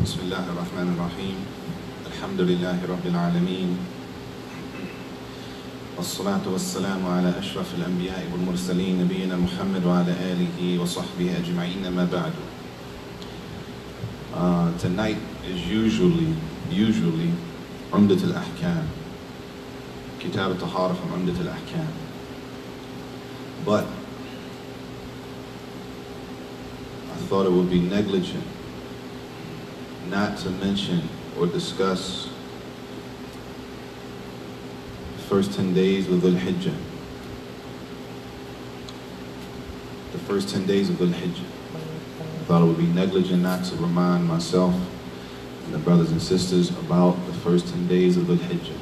بسم الله الرحمن الرحيم الحمد لله رب العالمين والصلاة والسلام على أشرف الأنبياء والمرسلين نبينا محمد وعلى آله وصحبه أجمعين ما بعد. Tonight is usually عمدة الأحكام, كتاب الطهارة from عمدة الأحكام. But I thought it would be negligent not to mention or discuss the first 10 days of Dhul-Hijjah. The first 10 days of Dhul-Hijjah. I thought it would be negligent not to remind myself and the brothers and sisters about the first 10 days of Dhul-Hijjah.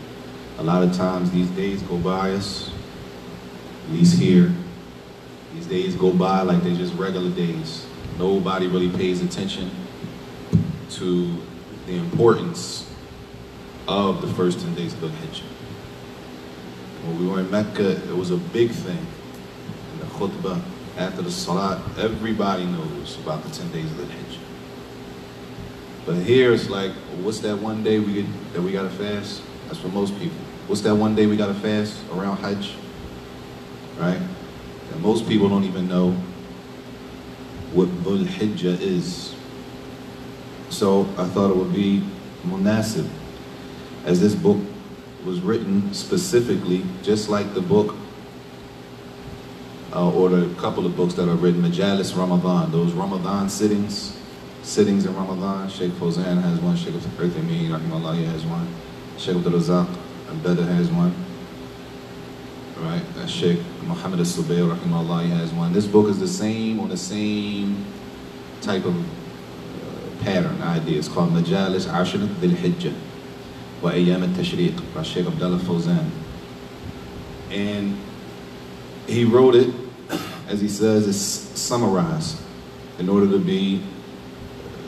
A lot of times these days go by us, at least here, these days go by like they're just regular days. Nobody really pays attention to the importance of the first 10 days of Dhul-Hijjah. When we were in Mecca, it was a big thing. In the khutbah, after the salat, everybody knows about the 10 days of Dhul-Hijjah. But here it's like, what's that one day that we gotta fast? That's for most people. What's that one day we gotta fast around Hajj? Right? And most people don't even know what Dhul-Hijjah is. So I thought it would be munasib, as this book was written specifically, just like the book, or the couple of books that are written, Majalis Ramadan, those Ramadan sittings in Ramadan. Sheikh Fawzan has one, Sheikh Al-Uthaymeen, rahimahullah, has one, Sheikh Abdul Razak Al-Badr has one, right? Sheikh Muhammad Al-Subayr, rahimahullah, has one. This book is the same, on the same type of pattern, idea. It's called Majalis Ashrat Dhul-Hijjah wa Ayyam al-Tashriq by Sheikh Abdullah Fawzan. And he wrote it, as he says, it's summarized in order to be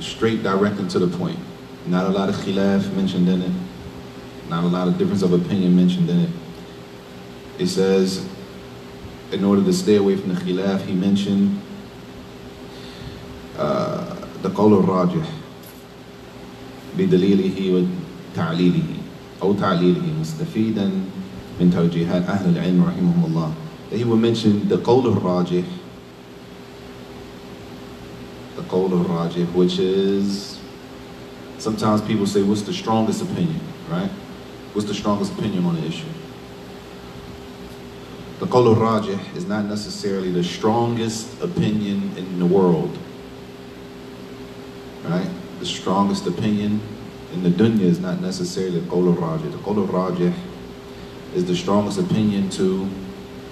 straight, direct, and to the point. Not a lot of khilaf mentioned in it, not a lot of difference of opinion mentioned in it. He says, in order to stay away from the khilaf, he mentioned the qawl al-rajih بدليله وتعليله أو تعليله مستفيدا من توجيهات أهل العلم رحمهم الله. He will mention the qawl al-rajih, which is, sometimes people say, what's the strongest opinion, right? What's the strongest opinion on the issue? The qawl al-rajih is not necessarily the strongest opinion in the world. Right? The strongest opinion in the dunya is not necessarily the qawl al-rajih. The qawl al-rajih is the strongest opinion to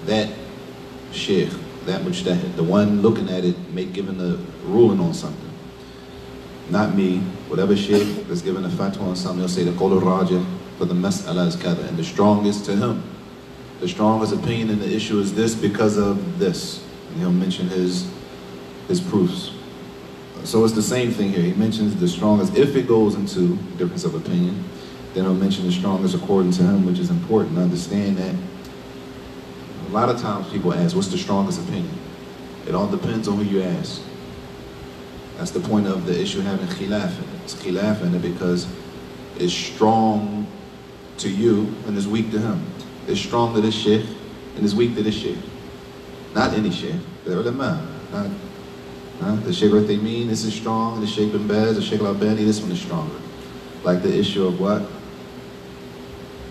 that sheikh, that mujtahid, the one looking at it, giving the ruling on something. Not me. Whatever sheikh that's giving a fatwa on something, he'll say the qawl al-rajih for the mas'ala is kada, and the strongest to him, the strongest opinion in the issue is this because of this. And he'll mention his proofs. So it's the same thing here. He mentions the strongest, if it goes into difference of opinion, then he'll mention the strongest according to him, which is important to understand that a lot of times people ask, what's the strongest opinion? It all depends on who you ask. That's the point of the issue having khilaf in it. It's khilaf in it because it's strong to you and it's weak to him. It's strong to this sheikh and it's weak to this sheikh. Not any sheikh, the ulama, not the Sheikh Al-Uthaymeen, this is strong. The Sheikh bin Baz, the Sheikh Al-Albani, this one is stronger. Like the issue of what?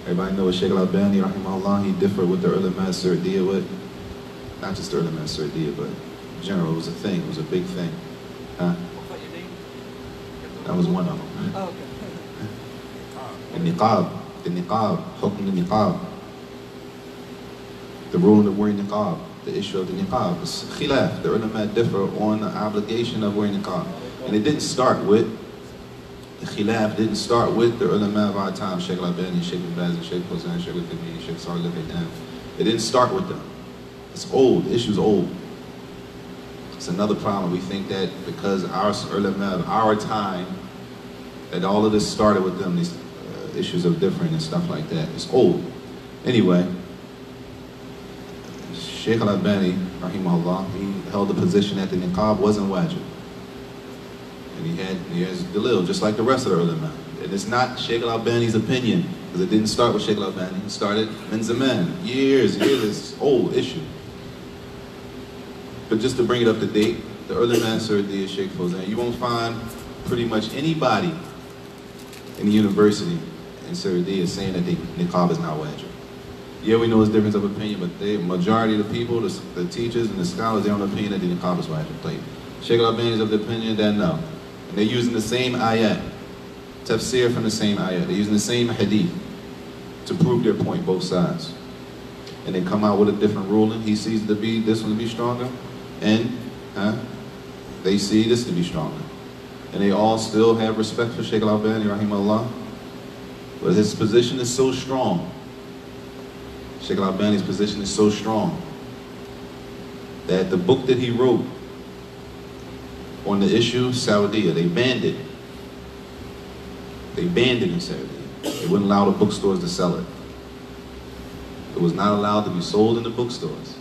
Everybody know what Sheikh Al-Albani, rahimahullah, he differed with the ulama Sardiyya with. Not just the ulama Sardiyya, but general. It was a thing. It was a big thing. Huh? What's your name? That was one of them. Oh, okay. The niqab, hukm the niqab. The ruling of wearing niqab, the issue of the niqab. It's khilaf. The ulama differ on the obligation of wearing niqab. And it didn't start with, the khilaf didn't start with the ulama of our time, Sheikh al-Albani, Sheikh al-Baz, Sheikh Hussain, Sheikh al-Thamini, Sheikh Salih al-Faydan. It didn't start with them. It's old, the issue's old. It's another problem. We think that because our ulama of our time, that all of this started with them, these issues are different and stuff like that. It's old. Anyway, Sheikh al-Albani, rahimahullah, he held the position that the niqab wasn't wajib. And he has dalil, just like the rest of the ulama. And it's not Sheikh al-Albani's opinion, because it didn't start with Sheikh al-Albani. It started min zaman, years, it's old issue. But just to bring it up to date, the ulama in Saudi is Sheikh Fawzan. You won't find pretty much anybody in the university in Saudi is saying that the niqab is not wajib. Yeah, we know it's difference of opinion, but the majority of the people, the teachers and the scholars, they're on the opinion that the niqab is wajib. Sheikh al-Albani is of the opinion that no. And they're using the same ayat, tafsir from the same ayat. They're using the same hadith to prove their point, both sides. And they come out with a different ruling. He sees this one to be stronger, and they see this to be stronger. And they all still have respect for Sheikh al-Albani, rahimahullah. But his position is so strong. Sheikh al-Albani's position is so strong that the book that he wrote on the issue, Saudi, they banned it. They banned it in Saudi. They wouldn't allow the bookstores to sell it. It was not allowed to be sold in the bookstores.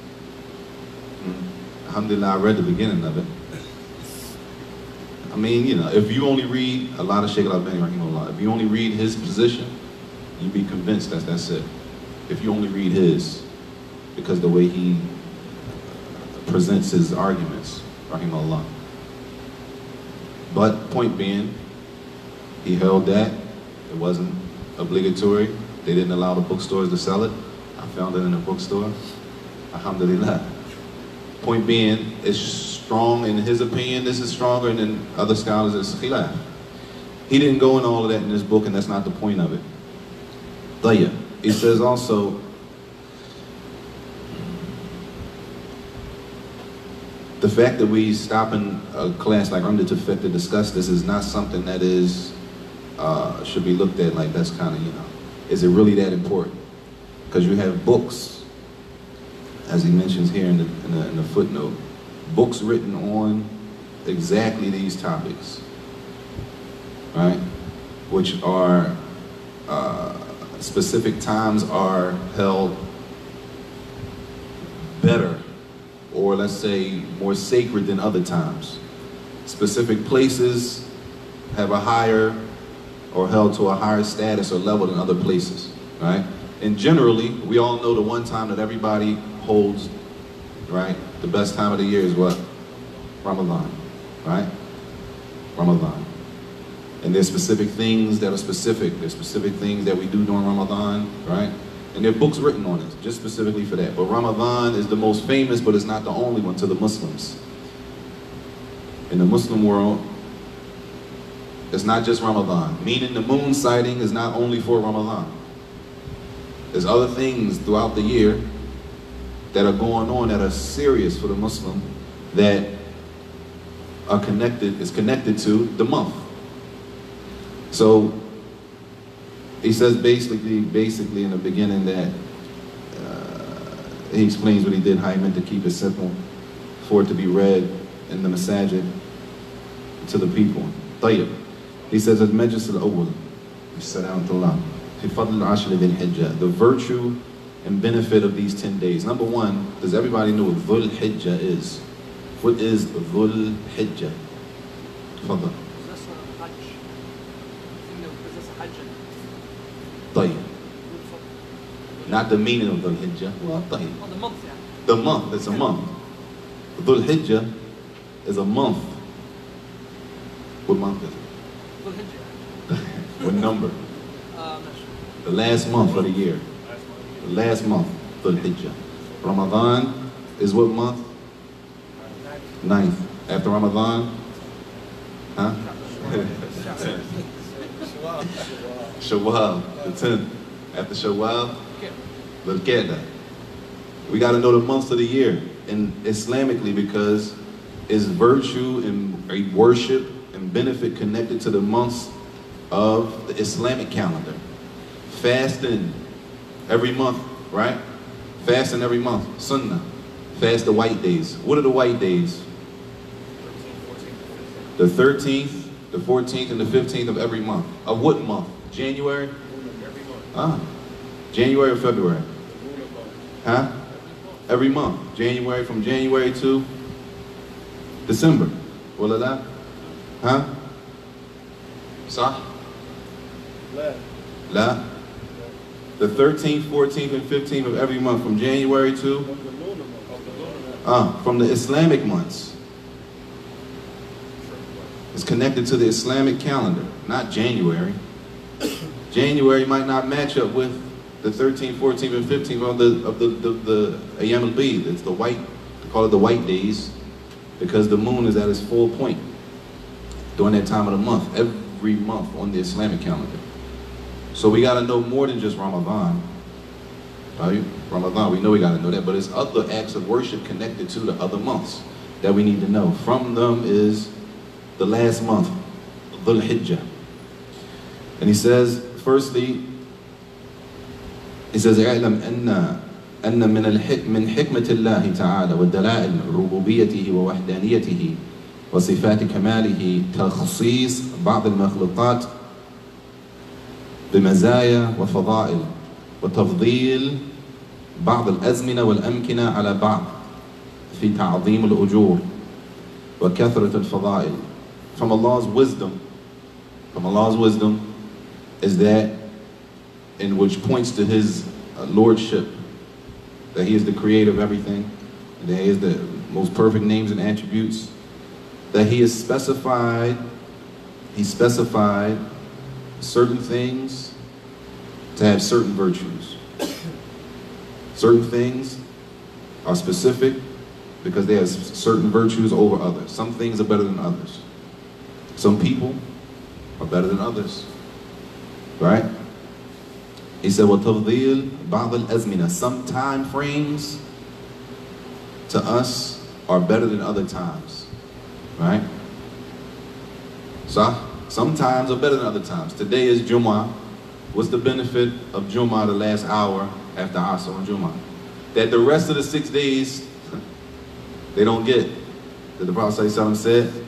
Alhamdulillah, I read the beginning of it. I mean, you know, if you only read a lot of Sheikh al-Albani, rahimahullah, if you only read his position, you'd be convinced that that's it. If you only read his, because the way he presents his arguments, rahimahullah. But point being, he held that it wasn't obligatory. They didn't allow the bookstores to sell it. I found it in a bookstore. Alhamdulillah. Point being, it's strong in his opinion. This is stronger than other scholars. It's khilaf. He didn't go in all of that in this book, and that's not the point of it. Tayyib. He says also, the fact that we stop in a class like Umdat al-Fiqh to discuss this is not something that is should be looked at like that's kind of, you know, is it really that important? Because you have books, as he mentions here in the footnote, books written on exactly these topics, right? Which are specific times are held better, or let's say more sacred than other times. Specific places have a higher, or held to a higher status or level than other places, right? And generally, we all know the one time that everybody holds, right? The best time of the year is what? Ramadan, right? Ramadan. And there's specific things that are specific. There's specific things that we do during Ramadan, right? And there are books written on it, just specifically for that. But Ramadan is the most famous, but it's not the only one to the Muslims. In the Muslim world, it's not just Ramadan. Meaning the moon sighting is not only for Ramadan. There's other things throughout the year that are going on that are serious for the Muslim that are connected to the month. So he says basically in the beginning that he explains what he did, how he meant to keep it simple, for it to be read in the masajid to the people. Tayyib. He says, Al-Majlis al-Awwal, the virtue and benefit of these 10 days. Number one, does everybody know what Dhul-Hijjah is? What is Dhul-Hijjah? Fadl. Tayyib. Not the meaning of Dhul-Hijjah. Well, Tayyib. Oh, the month, yeah. The month, it's a month. Dhul-Hijjah is a month. What month is it? Dhul-Hijjah. What number? I'm not sure. The last month of the year. The last month, Dhul-Hijjah. Ramadan is what month? 9th. After Ramadan? Huh? Shawwal, the 10th. After Shawwal, Dhul Qa'dah. We got to know the months of the year, and Islamically, because it's virtue and a worship and benefit connected to the months of the Islamic calendar. Fasting every month, right? Fasting every month, Sunnah. Fast the white days. What are the white days? The 13th, the 14th, and the 15th of every month. Of what month? January? January or February? Huh? Every month. January, from January to December. Wallah? Huh? Sah? La? The 13th, 14th, and 15th of every month, from January to? From the Islamic months. It's connected to the Islamic calendar, not January. January might not match up with the 13th, 14th, and 15th of the Ayyam al-Bid. It's the white, they call it the white days, because the moon is at its full point during that time of the month, every month on the Islamic calendar. So we got to know more than just Ramadan. Right? Ramadan, we know we got to know that, but it's other acts of worship connected to the other months that we need to know. From them is the last month, Dhul-Hijjah. And he says, firstly, he says, اعلم أن من حكمة الله تعالى والدلائل ربوبيته ووحدانيته وصفات كماله تخصيص بعض المخلوقات بمزايا وفضائل وتفضيل بعض الأزمنة والأمكنة على بعض في تعظيم الأجور وكثرة الفضائل. From Allah's wisdom is that in which points to His lordship, that He is the creator of everything, that He is the most perfect names and attributes, that He has specified certain things to have certain virtues. Certain things are specific because they have certain virtues over others. Some things are better than others. Some people are better than others. Right? He said, وَتَفْضِيلْ بَعْضَ الْأَزْمِنَةِ. Some time frames to us are better than other times. Right? So, some times are better than other times. Today is Jumu'ah. What's the benefit of Jumu'ah, the last hour after Asr on Jumu'ah? That the rest of the 6 days, they don't get. That the Prophet ﷺ said,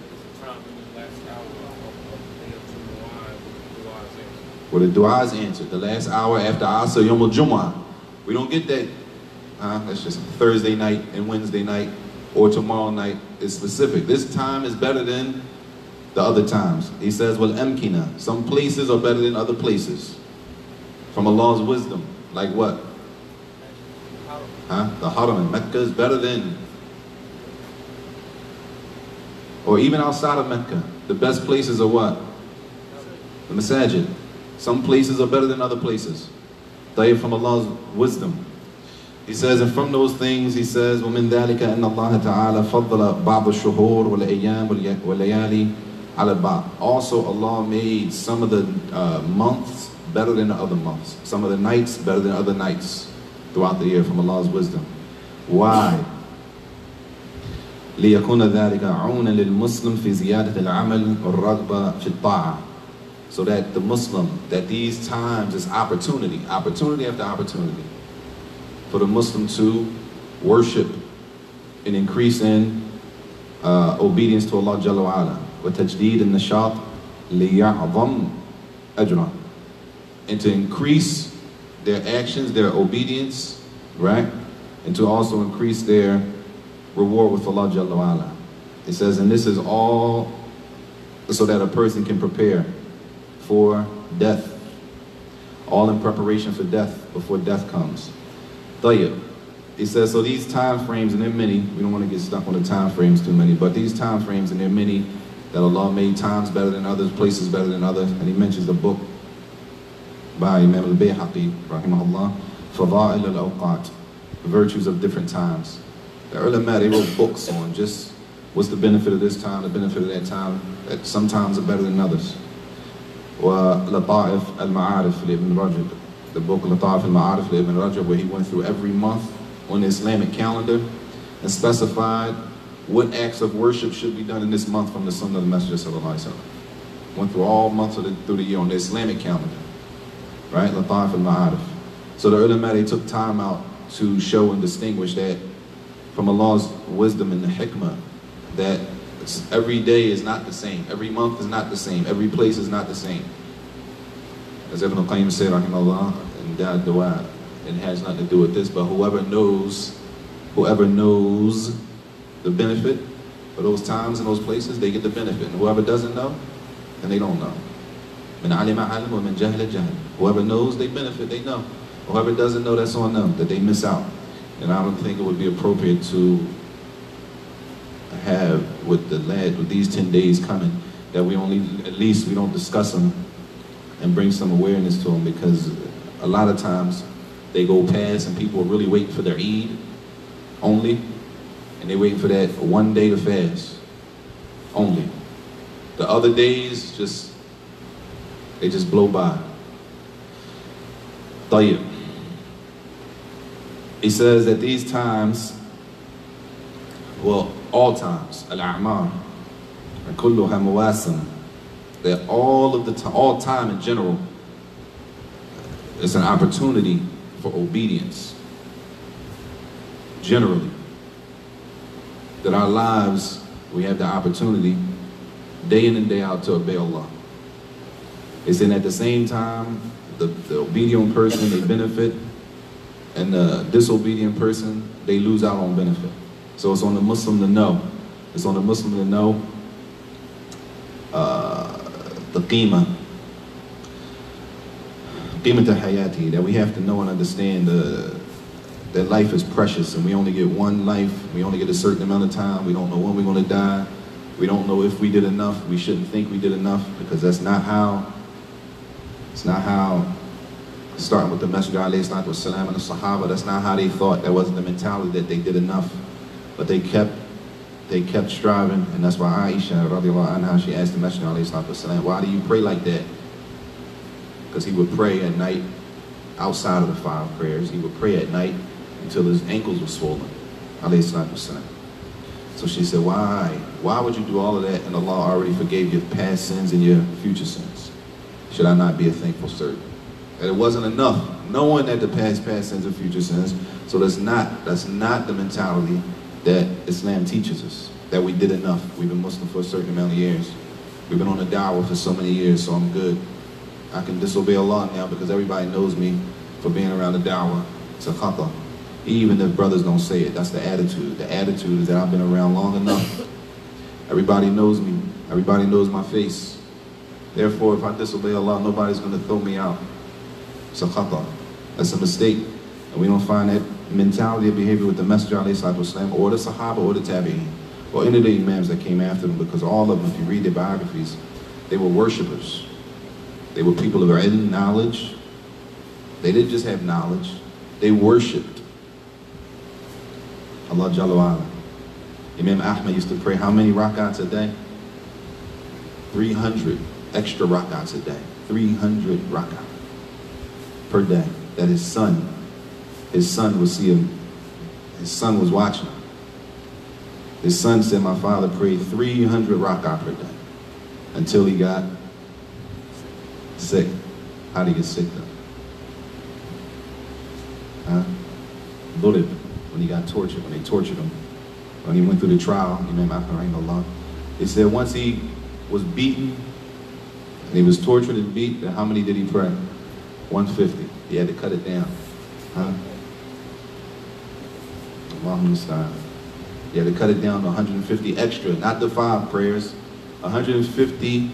where the dua is answered, the last hour after Asr, Yom al-Jumu'ah. We don't get that. That's just Thursday night and Wednesday night or tomorrow night. It's specific. This time is better than the other times. He says, well, amkina. Some places are better than other places. From Allah's wisdom. Like what? The Haram in Mecca is better than, or even outside of Mecca. The best places are what? The Masajid. Some places are better than other places. They are from Allah's wisdom. He says, and from those things, he says, وَمِن ذَلِكَ أَنَّ اللَّهَ تَعَالَى فَضَّلَ بَعْضَ الشُّهُورِ وَالْأَيَّامِ وَاللَّيَالِي عَلَى بَعْض. Also, Allah made some of the months better than the other months. Some of the nights better than other nights throughout the year from Allah's wisdom. Why? لِيَكُونَ ذَلِكَ عُونًا لِلْمُسْلِمِ فِي زِيَادَةِ الْعَمَلِ وَالرَّغْبَةِ فِي الطَّاعَةِ. So that the Muslim, that these times is opportunity after opportunity for the Muslim to worship and increase in obedience to Allah Jalla wa Ala. وَتَجْدِيدِ النَّشَاطِ لِيَعْظَمْ أَجْرًا. And to increase their actions, their obedience, right? And to also increase their reward with Allah Jalla wa Ala. It says, and this is all so that a person can prepare for death. All in preparation for death before death comes. Tayyib. He says, so these time frames, and there are many, we don't want to get stuck on the time frames too many, but these time frames, and there are many that Allah made times better than others, places better than others, and he mentions the book by Imam al-Bayhaqi, rahimahullah, Fada'il al-Awqat, the virtues of different times. The ulama, they wrote books on just What's the benefit of this time, the benefit of that time? That sometimes are better than others. وَلَطَائِفْ الْمَعَارِفِ لِإِبْنِ رَجَبٍ. The book Lata'if al-Ma'arif Ibn Rajab, where he went through every month on the Islamic calendar and specified what acts of worship should be done in this month from the Sunnah of the Messenger sallallahu alaihi wasallam. Went through all months through the year on the Islamic calendar, right? Lata'if al-Ma'arif. So the ulama, they took time out to show and distinguish that from Allah's wisdom and the hikmah, that every day is not the same, every month is not the same, every place is not the same. As Ibn al-Qayyim said, rahimahullah, in Da'at Dua, it has nothing to do with this, but whoever knows the benefit for those times and those places, they get the benefit. And whoever doesn't know, then they don't know. من علم علم ومن جهل جهل. Whoever knows, they benefit, they know. Whoever doesn't know, that's on them, that they miss out. And I don't think it would be appropriate to have with these 10 days coming, that we only, at least we don't discuss them and bring some awareness to them, because a lot of times they go past and people are really waiting for their Eid only, and they're waiting for that one day to fast only. The other days, they just blow by. طيب. He says that these times, well, all times, al-a'mar, kulluha mawasim, that all time in general is an opportunity for obedience. Generally, that our lives, we have the opportunity day in and day out to obey Allah. It's in at the same time, the obedient person, they benefit, and the disobedient person, they lose out on benefit. So it's on the Muslim to know. It's on the Muslim to know the qima hayati, that we have to know and understand that life is precious, and we only get one life. We only get a certain amount of time. We don't know when we're going to die. We don't know if we did enough. We shouldn't think we did enough, because that's not how. It's not how. Starting with the Messenger alayhi salatu wasalam and the Sahaba, that's not how they thought. That wasn't the mentality that they did enough, but they kept striving, and that's why Aisha radiallahu anha, she asked the Messenger alayhi salatu wasalam, why do you pray like that? Because he would pray at night outside of the 5 prayers. He would pray at night until his ankles were swollen, alayhi salatu wasalam. So she said, why would you do all of that, and Allah already forgave your past sins and your future sins? Should I not be a thankful servant? That it wasn't enough knowing that the past sins and future sins. So that's not the mentality that Islam teaches us, that we did enough. We've been Muslim for a certain amount of years. We've been on the da'wah for so many years, so I'm good. I can disobey Allah now because everybody knows me for being around the da'wah. It's a khata. Even if brothers don't say it, that's the attitude. The attitude is that I've been around long enough. Everybody knows me. Everybody knows my face. Therefore, if I disobey Allah, nobody's going to throw me out. It's a khata. That's a mistake. And we don't find that mentality of behavior with the Messenger ﷺ, or the Sahaba, or the Tabi'een, or any of the Imams that came after them, because all of them, if you read their biographies, they were worshippers. They were people of ilm, knowledge. They didn't just have knowledge, they worshipped Allah Jalla wa Ala. Imam Ahmad used to pray how many rak'ats a day? 300 extra rak'ats a day. 300 rak'ats per day. That his son would see him. His son was watching him. His son said, my father prayed 300 rak'ah per day until he got sick. How did he get sick though? Dhul-Hijjah, when he got tortured, when they tortured him, when he went through the trial, Imam Ahmad, he said once he was beaten, and he was tortured and beat, then how many did he pray? 150. He had to cut it down. Allahumma musta'an. He had to cut it down to 150 extra, not the 5 prayers, 150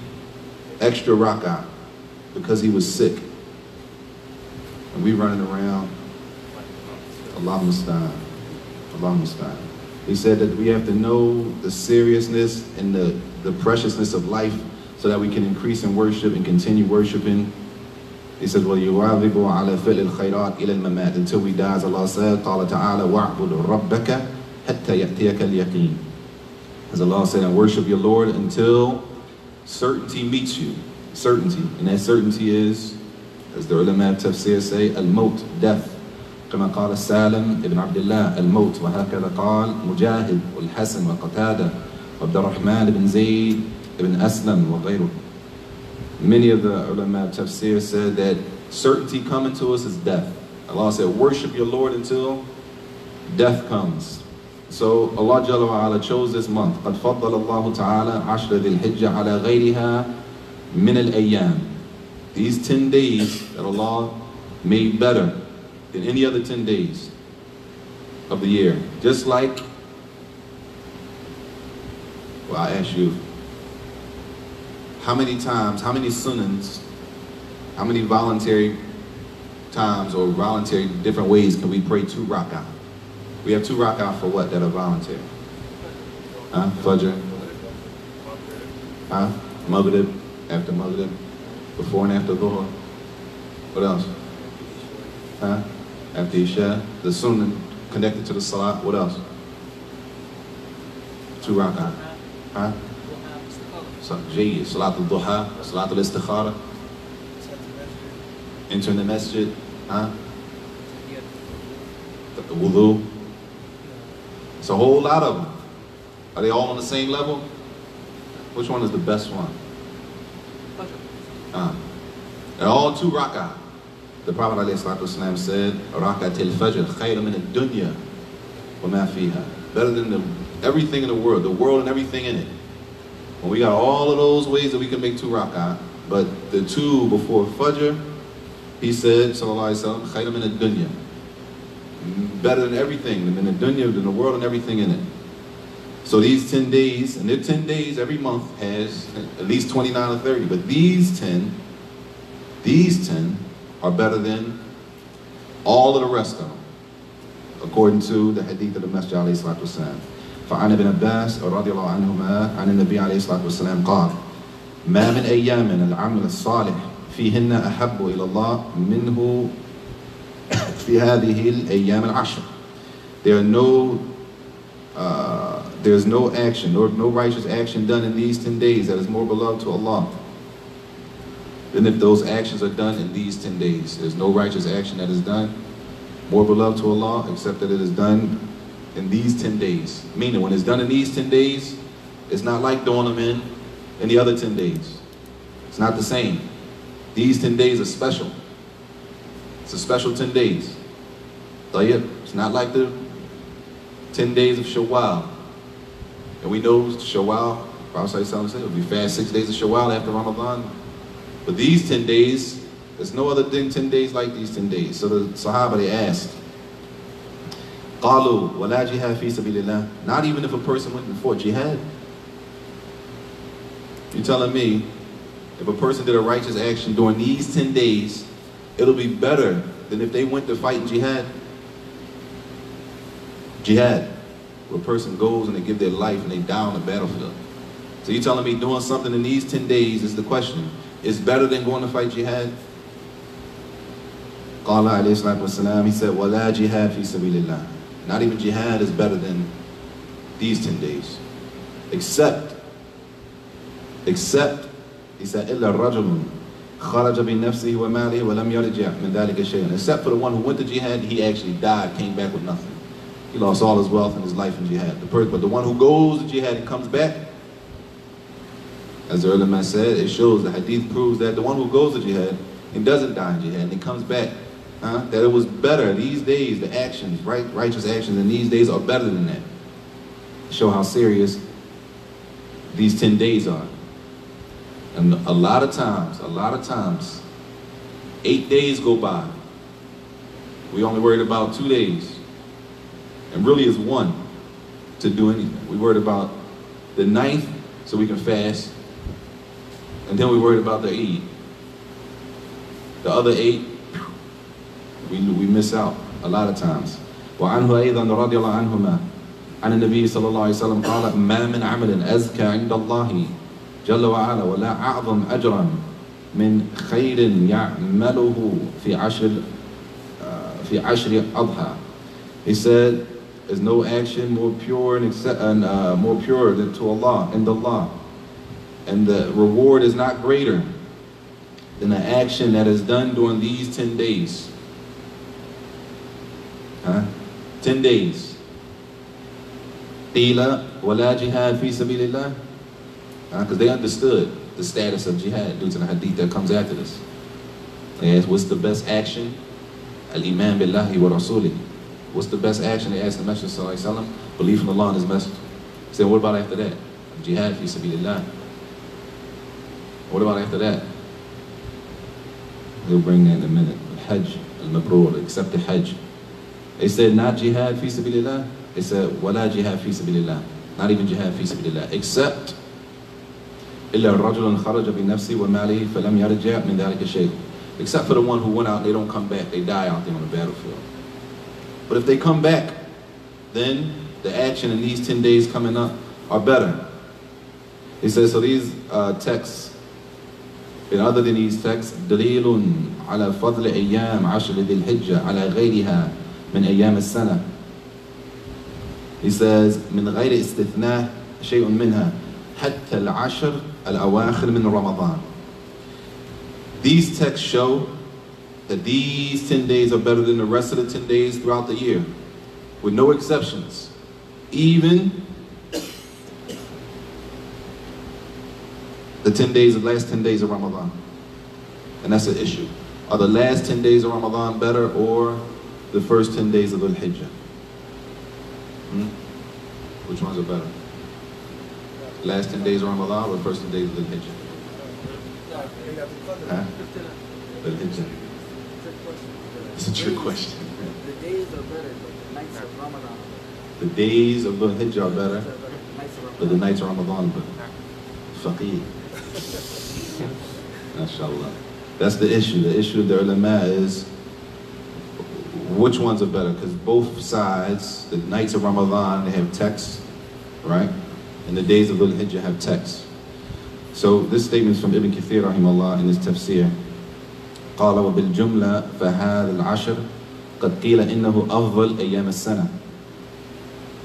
extra rak'ah, because he was sick. And we running around, Allahumma musta'an, Allahumma musta'an. He said that we have to know the seriousness and the preciousness of life so that we can increase in worship and continue worshiping. He said, وَيُوَاظِبُ عَلَى فِعْلِ الْخَيْرَاتِ إِلَى الْمَمَاتِ. Until we die, as Allah said, قَالَ تَعَالَى وَاعْبُدُ رَبَّكَ حَتَّى يَأْتِيَكَ الْيَقِينَ. As Allah said, and worship your Lord until certainty meets you. Certainty. And that certainty is, as the ulama of tafsir say, al-maut, death. كما قال سالم ابن عبد الله الموت وهكذا قال مجاهد والحسن وقتادة وعبد الرحمن بن زيد ibn Aslam وغيره. Many of the ulama of tafsir said that certainty coming to us is death. Allah said, worship your Lord until death comes. So Allah Jalla wa Ala chose this month. قد فضل الله تعالى عشر ذي الحجة على غيرها من الأيام. These 10 days that Allah made better than any other 10 days of the year. Just like, well, I ask you, how many times, how many sunnahs, how many voluntary times or voluntary different ways can we pray 2 rak'ah? We have 2 rak'ah for what that are voluntary? Huh? Fajr? Huh? Maghrib? After Maghrib? Before and after Dhuhr? What else? Huh? After Isha? The sunnah connected to the salat? What else? 2 rak'ah. Huh? Syid, Salat al-Duha, Salat al-Istikhara. Entering the masjid. Huh? The wudu. It's a whole lot of them. Are they all on the same level? Which one is the best one? They're all 2 rak'ah. The Prophet ﷺ said, Rakat al-Fajr, khayra min al-dunya, wa ma fiha. Better than everything in the world and everything in it. Well, we got all of those ways that we can make 2 rak'ah, but the 2 before Fajr, he said, sallallahu alayhi wa sallam, khayra min al-dunya. Better than everything, than the dunya, than the world and everything in it. So these 10 days, and their 10 days every month has at least 29 or 30, but these 10 are better than all of the rest of them, according to the hadith of the Messenger alayhi salatu wasalam. فعن ابن عباس رضي الله عنهما عن النبي عليه الصلاة والسلام قال ما من أيام العمل الصالح فيهن أحب إلى الله منه في هذه الأيام العشر. There's no action, no righteous action done in these 10 days that is more beloved to Allah than if those actions are done in these 10 days. There's no righteous action that is done more beloved to Allah except that it is done in these 10 days. Meaning, when it's done in these 10 days, it's not like doing them in the other 10 days. It's not the same. These 10 days are special. It's a special 10 days. It's not like the 10 days of Shawwal. And we know Shawwal, Prophet said, we fast 6 days of Shawwal after Ramadan. But these 10 days, there's no other 10 days like these 10 days. So the Sahaba, they asked, قالوا ولا جهاد في سبيل الله. Not even if a person went and fought jihad. You're telling me if a person did a righteous action during these 10 days, it'll be better than if they went to fight jihad? Jihad, where a person goes and they give their life and they die on the battlefield. So you're telling me doing something in these 10 days is the question, is better than going to fight jihad? قال عليه الصلاة والسلام, he said, ولا جهاد في سبيل الله. Not even jihad is better than these 10 days. Except, he said, إلا الرجل خرج بنفسه وماله ولم يرجع من ذلك شيئا. Except for the one who went to jihad, he actually died, came back with nothing. He lost all his wealth and his life in jihad. But the one who goes to jihad and comes back, as the ulama said, it shows, the hadith proves that the one who goes to jihad and doesn't die in jihad and he comes back, that it was better these days, the actions, righteous actions in these days are better than that. Show how serious these 10 days are. And a lot of times, 8 days go by. We only worried about 2 days. And really it's 1 to do anything. We worried about the 9th so we can fast. And then we worried about the Eid. The other 8, we miss out a lot of times. وعنه أيضا رضي الله عنهما عن النبي صلى الله عليه وسلم قال ما من عمل أزكى عند الله جل وعلا ولا أعظم أجرا من خير يعمله في عشر أضحى. He said, There's no action more pure and more pure than to Allah and Allah. And the reward is not greater than the action that is done during these 10 days. 10 days. Qila wala jihad fi sabilillah. Because they understood the status of jihad due to the hadith that comes after this. They asked, what's the best action? Al-Iman billahi wa rasulih. What's the best action? They asked the Messenger sallallahu alaihi wasallam, belief in Allah and His Messenger. He said, what about after that? Jihad fi sabilillah. What about after that? He'll bring that in a minute. Al-Hajj, al-Mabrur, accept the Hajj. They said, not jihad fi sabilillah. They said, wala jihad fi sabilillah. Not even jihad fi sabilillah. Except إِلَّا الرَّجُلٌ خَرَجَ بِنَفْسِهِ وَمَالِهِ فَلَمْ يَرْجِعْ مِنْ ذَلِكَ شَيْءٍ. Except for the one who went out, they don't come back. They die out there on the battlefield. But if they come back, then the action in these 10 days coming up are better. He says, so these texts, and other than these texts, دليل على فضل أيام عشر ذي الحجة على غيرها من أيام السنة. He says, من غير استثناء شيء منها حتى العشر الأواخر من رمضان. These texts show that these 10 days are better than the rest of the 10 days throughout the year, with no exceptions. Even the 10 days, the last 10 days of Ramadan. And that's an issue. Are the last 10 days of Ramadan better or the first 10 days of Dhul-Hijjah? Which ones are better? Last 10 days of Ramadan or the first 10 days of Dhul-Hijjah? Dhul-Hijjah. It's a trick question. The days are better, but the nights of Ramadan are better. The days of Dhul-Hijjah are better, but the nights of Ramadan are better. Faqih. MashaAllah. That's the issue. The issue of the ulama is which ones are better, because both sides, the nights of Ramadan, they have texts, right? And the days of Dhul-Hijjah have texts. So this statement is from Ibn Kathir rahimahullah in his tafsir. قال وبالجملة فهذا العشر قد قيل إنه أفضل أيام السنة.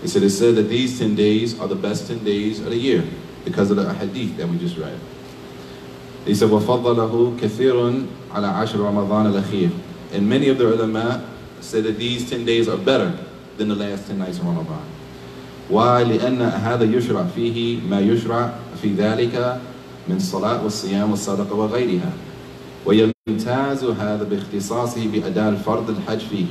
He said, it said that these 10 days are the best 10 days of the year because of the hadith that we just read. He said, وَفَضَّلَهُ كَثِيرٌ عَلَى عَشْرِ رَمَضَانَ الْأَخِيرِ. And many of the ulama said that these 10 days are better than the last 10 nights of Ramadan. Why? لأن هذا يشرع فيه ما يشرع في ذلك من الصلاة والصيام والصدقة وغيرها. ويمتاز هذا باختصاصه بأداء الفرض الحج فيه.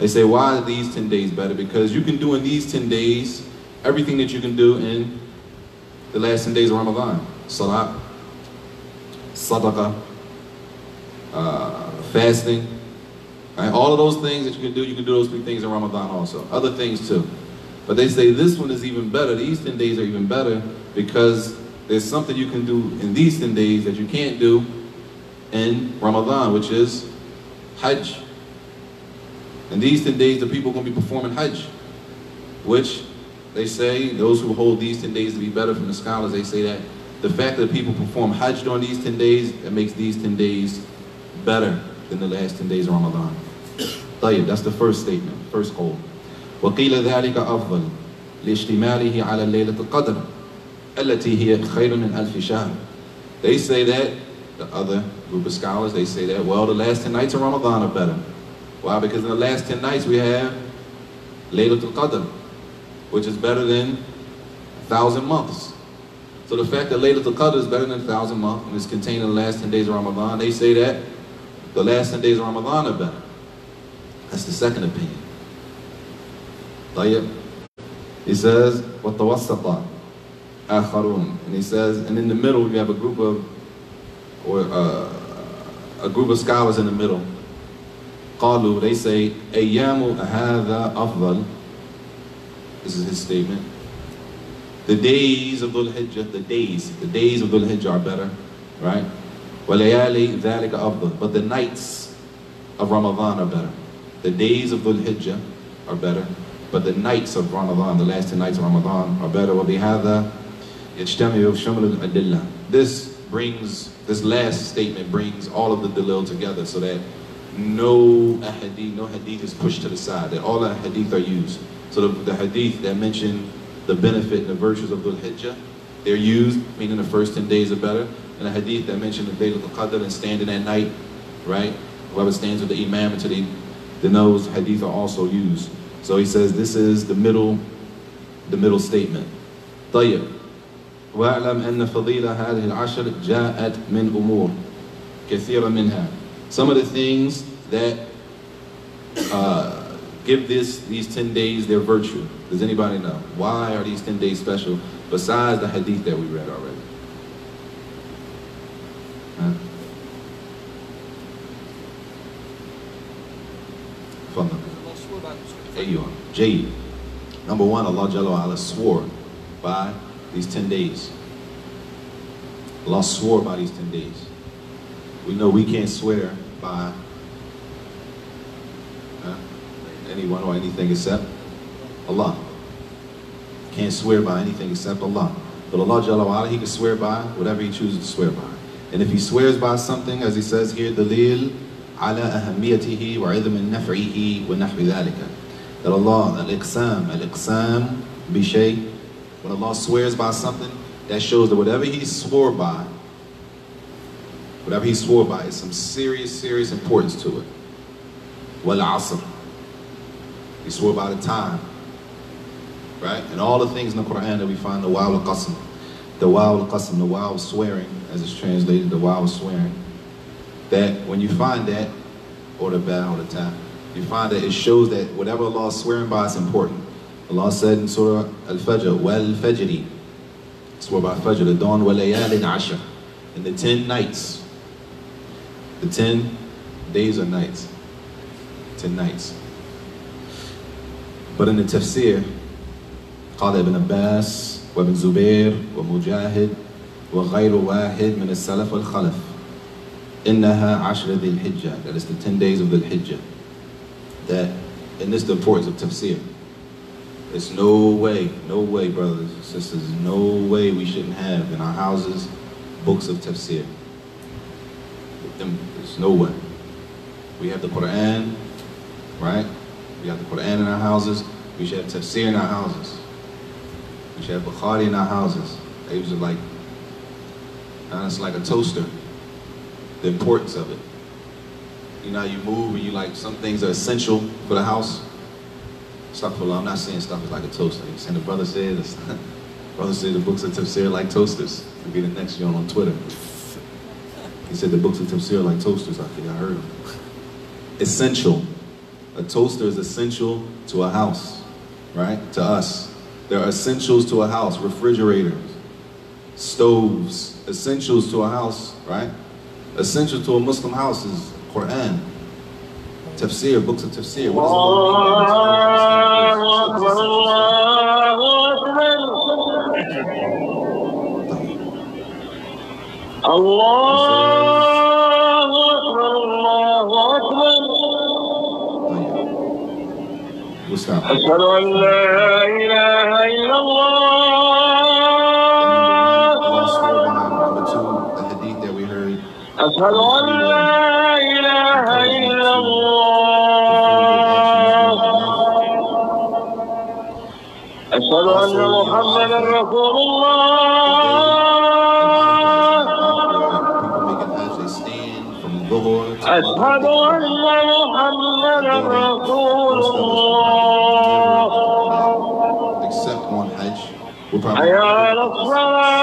They say, why are these 10 days better? Because you can do in these 10 days everything that you can do in the last 10 days of Ramadan. Salat, sadaqah, fasting, right? All of those things that you can do those 3 things in Ramadan also. Other things too. But they say this one is even better. These 10 days are even better because there's something you can do in these 10 days that you can't do in Ramadan, which is Hajj. And these 10 days, the people are going to be performing Hajj, which they say, those who hold these 10 days to be better from the scholars, they say that the fact that people perform Hajj during these 10 days, it makes these 10 days better than the last 10 days of Ramadan. طيب, that's the first statement, first goal. وقيل ذلك أفضل لاشتماله على ليلة القدر التي هي خير من ألف شهر. They say that, the other group of scholars, they say that, well, the last 10 nights of Ramadan are better. Why? Because in the last 10 nights we have Laylatul Qadr, which is better than 1,000 months. So the fact that Laylatul Qadr is better than 1,000 months and is contained in the last 10 days of Ramadan, they say that the last 10 days of Ramadan are better. That's the second opinion. طيب. He says, وَالتَّوَسَّطَ آخَرُونَ. And he says, and in the middle we have a group of scholars in the middle. قالوا, they say, أيام هذا أفضل. This is his statement. The days of Dhul-Hijjah, the days of Dhul-Hijjah are better, right? وَلَيَالِي ذَلِكَ أفضل. But the nights of Ramadan are better. The days of Dhul-Hijjah are better, but the nights of Ramadan, the last 10 nights of Ramadan are better. وَبِهَذَا يَجْتَمِعُ شَمْلُ الْأَدِلَّةِ. This last statement brings all of the dalil together so that no hadith is pushed to the side, that all the hadith are used. So the hadith that mention the benefit and the virtues of Dhul-Hijjah, they're used, meaning the first 10 days are better. And the hadith that mention the Laylatul Qadr and standing at night, right? Whoever stands with the imam until the nose, hadith are also used. So he says this is the middle statement. طيب. وَاعْلَمْ أَنَّ فَضِيلَ هَذِهِ الْعَشْرِ جَاءَتْ مِنْ أُمُورٍ كَثِيرًا مِنْهَا. Some of the things that give these 10 days their virtue. Does anybody know? Why are these 10 days special besides the hadith that we read already? Huh? There you are. Jade. Number one, Allah Jalla wa Ala swore by these 10 days. Allah swore by these 10 days. We know we can't swear by anyone or anything except Allah. Can't swear by anything except Allah. But Allah Jalla wa Ala, He can swear by whatever He chooses to swear by. And if He swears by something, as He says here, dalil ala ahamiyatihi wa idham naf'ihi wa nahwi dhalika. That Allah, al-iqsam bi-shay, when Allah swears by something, that shows that whatever He swore by, is some serious importance to it. Wal-asr. He swore by the time, right? And all the things in the Quran that we find, the waw al-qasm, the waw al-qasm, the waw of swearing, as it's translated, the waw of swearing, that when you find that, or the ba or the ta, you find that it shows that whatever Allah is swearing by is important. Allah said in Surah Al-Fajr, wal-fajri, swore by Fajr, the dawn, wa-layalin ashr, and the 10 nights, the 10 days or nights, 10 nights. But in the tafsir, قال ابن عباس وابن زبير ومجاهد وغير واحد من السلف والخلف إنها عشر ذي الحجة, that is the 10 days of Dhul-Hijjah. That, and this is the importance of tafsir. There's no way, brothers and sisters, no way we shouldn't have in our houses books of tafsir. There's no way. We have the Quran, right? We have the Quran in our houses. We should have tafsir in our houses. We should have Bukhari in our houses. They was like, it's like a toaster. The importance of it. You know how you move and you like, some things are essential for the house. Astaghfirullah, I'm not saying stuff is like a toaster. I'm saying the brother said the books of tafsir are like toasters. It'll be the next one on Twitter. He said the books of tafsir are like toasters. I think I heard him. Essential. A toaster is essential to a house, right? To us. There are essentials to a house. Refrigerators, stoves, essentials to a house, right? Essential to a Muslim house is Quran, tafsir, books of tafsir. What does أشهد أن لا إله إلا الله. أشهد أن لا إله إلا الله. أشهد أن محمدا رسول الله. أشهد أن محمدا رسول الله. Except on Hajj. حي على الصلاة.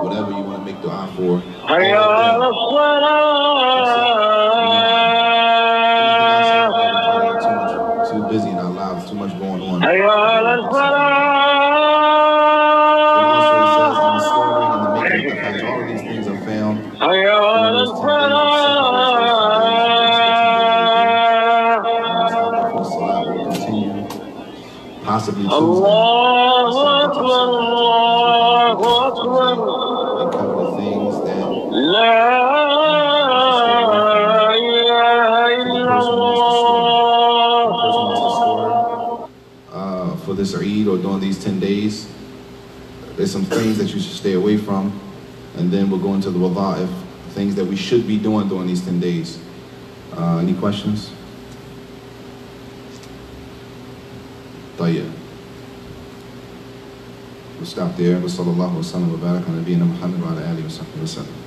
Whatever you want to make dua for. حي على الصلاة. Too busy in our lives, too much going on. حي على الصلاة. All of these things are found. حي على الصلاة. Possibly الله أكبر الله أكبر. and cover the things that لا إله إلا الله. For this Eid or during these 10 days, there's some things that you should stay away from, and then we'll go into the wadha'if, things that we should be doing during these 10 days. Any questions? طيب. We'll stop there. وصلى الله وسلم وبارك على نبينا محمد وعلى آله وصحبه وسلم.